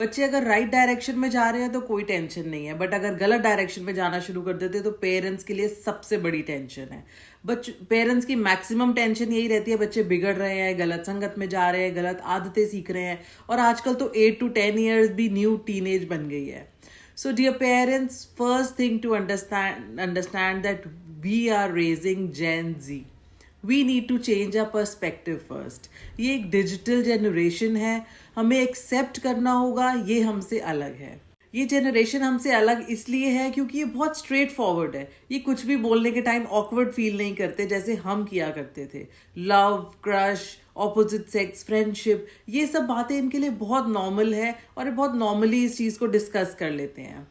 बच्चे अगर right direction में जा रहे हैं तो कोई टेंशन नहीं है, बट अगर गलत डायरेक्शन में जाना शुरू कर देते हैं तो पेरेंट्स के लिए सबसे बड़ी टेंशन है। पेरेंट्स की मैक्सिमम टेंशन यही रहती है, बच्चे बिगड़ रहे हैं, गलत संगत में जा रहे हैं, गलत आदतें सीख रहे हैं। और आजकल तो 8 to 10 ईयर्स भी न्यू टीनेज बन गई है। So, dear parents, first thing to understand that we are raising Gen Z. We need to change our perspective first. ये एक डिजिटल जनरेशन है, हमें एक्सेप्ट करना होगा ये हमसे अलग है। ये जनरेशन हमसे अलग इसलिए है क्योंकि ये बहुत स्ट्रेट फॉरवर्ड है। ये कुछ भी बोलने के टाइम ऑकवर्ड फील नहीं करते जैसे हम किया करते थे। Love, crush, opposite sex, friendship, ये सब बातें इनके लिए बहुत नॉर्मल है और ये बहुत नॉर्मली इस चीज़ को डिस्कस कर लेते हैं।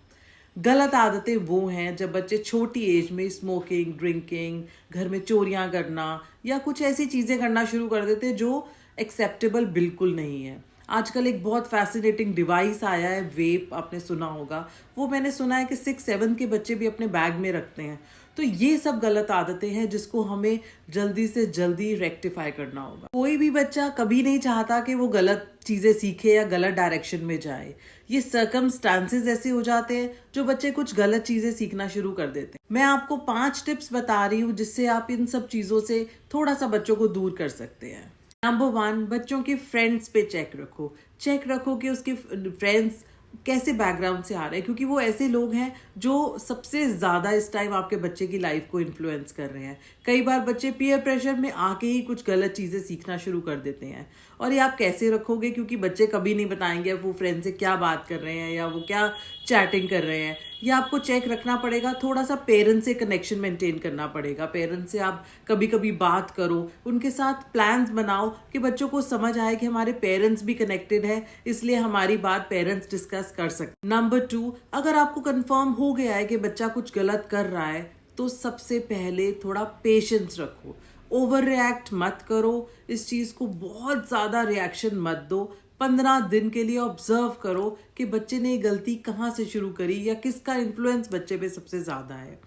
गलत आदतें वो हैं जब बच्चे छोटी एज में स्मोकिंग, ड्रिंकिंग, घर में चोरियां करना या कुछ ऐसी चीज़ें करना शुरू कर देते हैं जो एक्सेप्टेबल बिल्कुल नहीं है। आजकल एक बहुत फैसिनेटिंग डिवाइस आया है, वेप, आपने सुना होगा। वो मैंने सुना है कि 6-7 के बच्चे भी अपने बैग में रखते हैं। तो ये सब गलत आदतें हैं जिसको हमें जल्दी से जल्दी रेक्टिफाई करना होगा। कोई भी बच्चा कभी नहीं चाहता कि वो गलत चीजें सीखे या गलत डायरेक्शन में जाए। ये सर्कमस्टांसेस ऐसे हो जाते हैं जो बच्चे कुछ गलत चीजें सीखना शुरू कर देते हैं। मैं आपको 5 टिप्स बता रही हूँ जिससे आप इन सब चीजों से थोड़ा सा बच्चों को दूर कर सकते हैं। नंबर 1, बच्चों के फ्रेंड्स पे चेक रखो कि उसके फ्रेंड्स कैसे बैकग्राउंड से आ रहे हैं, क्योंकि वो ऐसे लोग हैं जो सबसे ज़्यादा इस टाइम आपके बच्चे की लाइफ को इन्फ्लुएंस कर रहे हैं। कई बार बच्चे पीयर प्रेशर में आके ही कुछ गलत चीज़ें सीखना शुरू कर देते हैं। और ये आप कैसे रखोगे, क्योंकि बच्चे कभी नहीं बताएंगे वो फ्रेंड से क्या बात कर रहे हैं या वो क्या चैटिंग कर रहे हैं। ये आपको चेक रखना पड़ेगा, थोड़ा सा पेरेंट्स से कनेक्शन मेंटेन करना पड़ेगा। पेरेंट्स से आप कभी कभी बात करो, उनके साथ प्लान्स बनाओ कि बच्चों को समझ आए कि हमारे पेरेंट्स भी कनेक्टेड है, इसलिए हमारी बात पेरेंट्स डिस्कस कर सकते। नंबर 2, अगर आपको कंफर्म हो गया है कि बच्चा कुछ गलत कर रहा है तो सबसे पहले थोड़ा पेशेंस रखो। ओवर रिएक्ट मत करो, इस चीज़ को बहुत ज़्यादा रिएक्शन मत दो। 15 दिन के लिए ऑब्जर्व करो कि बच्चे ने ये गलती कहाँ से शुरू करी या किसका इन्फ्लुएंस बच्चे पे सबसे ज़्यादा है।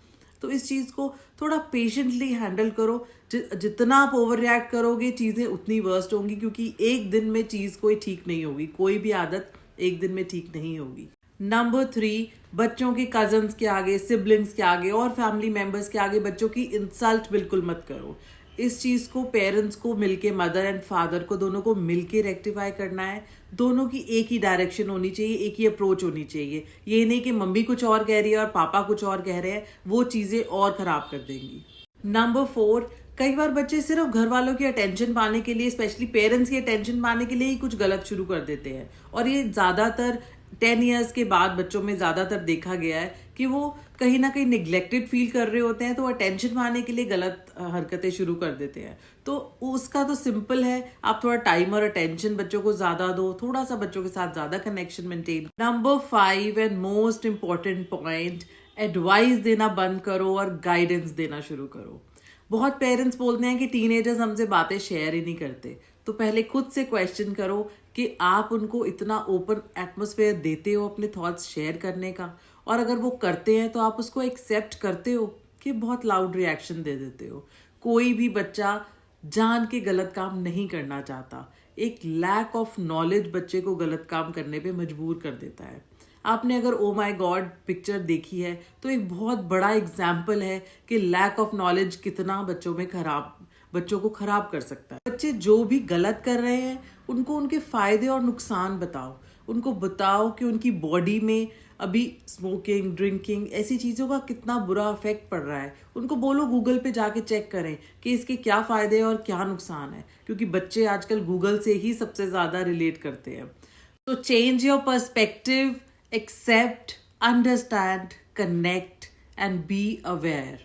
तो इस चीज़ को थोड़ा पेशेंटली हैंडल करो। जितना आप ओवर रिएक्ट करोगे चीज़ें उतनी वर्स्ट होंगी, क्योंकि एक दिन में चीज़ कोई ठीक नहीं होगी। कोई भी आदत एक दिन में ठीक नहीं होगी। नंबर 3, बच्चों के कजन्स के आगे, सिबलिंग्स के आगे और फैमिली मेंबर्स के आगे बच्चों की इंसल्ट बिल्कुल मत करो। इस चीज़ को पेरेंट्स को मिलके, मदर एंड फादर को, दोनों को मिलके रेक्टिफाई करना है। दोनों की एक ही डायरेक्शन होनी चाहिए, एक ही अप्रोच होनी चाहिए। ये नहीं कि मम्मी कुछ और कह रही है और पापा कुछ और कह रहे हैं, वो चीज़ें और खराब कर देंगी। नंबर 4, कई बार बच्चे सिर्फ घर वालों की अटेंशन पाने के लिए, स्पेशली पेरेंट्स की अटेंशन पाने के लिए ही कुछ गलत शुरू कर देते हैं। और ये ज़्यादातर 10 ईयर्स के बाद बच्चों में ज़्यादातर देखा गया है कि वो कहीं ना कहीं निग्लेक्टेड फील कर रहे होते हैं, तो अटेंशन पाने के लिए गलत हरकतें शुरू कर देते हैं। तो उसका तो सिंपल है, आप थोड़ा टाइम और अटेंशन बच्चों को ज़्यादा दो, थोड़ा सा बच्चों के साथ ज़्यादा connection maintain. Number 5 and most important point, advice देना बंद करो और गाइडेंस देना शुरू करो। बहुत पेरेंट्स बोलते हैं कि टीनेजर्स हमसे बातें शेयर ही नहीं करते। तो पहले खुद से क्वेश्चन करो कि आप उनको इतना ओपन एटमॉस्फेयर देते हो अपने थॉट्स शेयर करने का, और अगर वो करते हैं तो आप उसको एक्सेप्ट करते हो कि बहुत लाउड रिएक्शन दे देते हो। कोई भी बच्चा जान के गलत काम नहीं करना चाहता। एक लैक ऑफ नॉलेज बच्चे को गलत काम करने पे मजबूर कर देता है। आपने अगर ओ माई गॉड पिक्चर देखी है तो एक बहुत बड़ा एग्जाम्पल है कि लैक ऑफ नॉलेज कितना बच्चों को खराब कर सकता है। बच्चे जो भी गलत कर रहे हैं उनको उनके फायदे और नुकसान बताओ। उनको बताओ कि उनकी बॉडी में अभी स्मोकिंग, ड्रिंकिंग, ऐसी चीज़ों का कितना बुरा इफेक्ट पड़ रहा है। उनको बोलो गूगल पे जाके चेक करें कि इसके क्या फ़ायदे और क्या नुकसान है, क्योंकि बच्चे आजकल गूगल से ही सबसे ज़्यादा रिलेट करते हैं। तो change your perspective, accept, understand, connect, and be aware.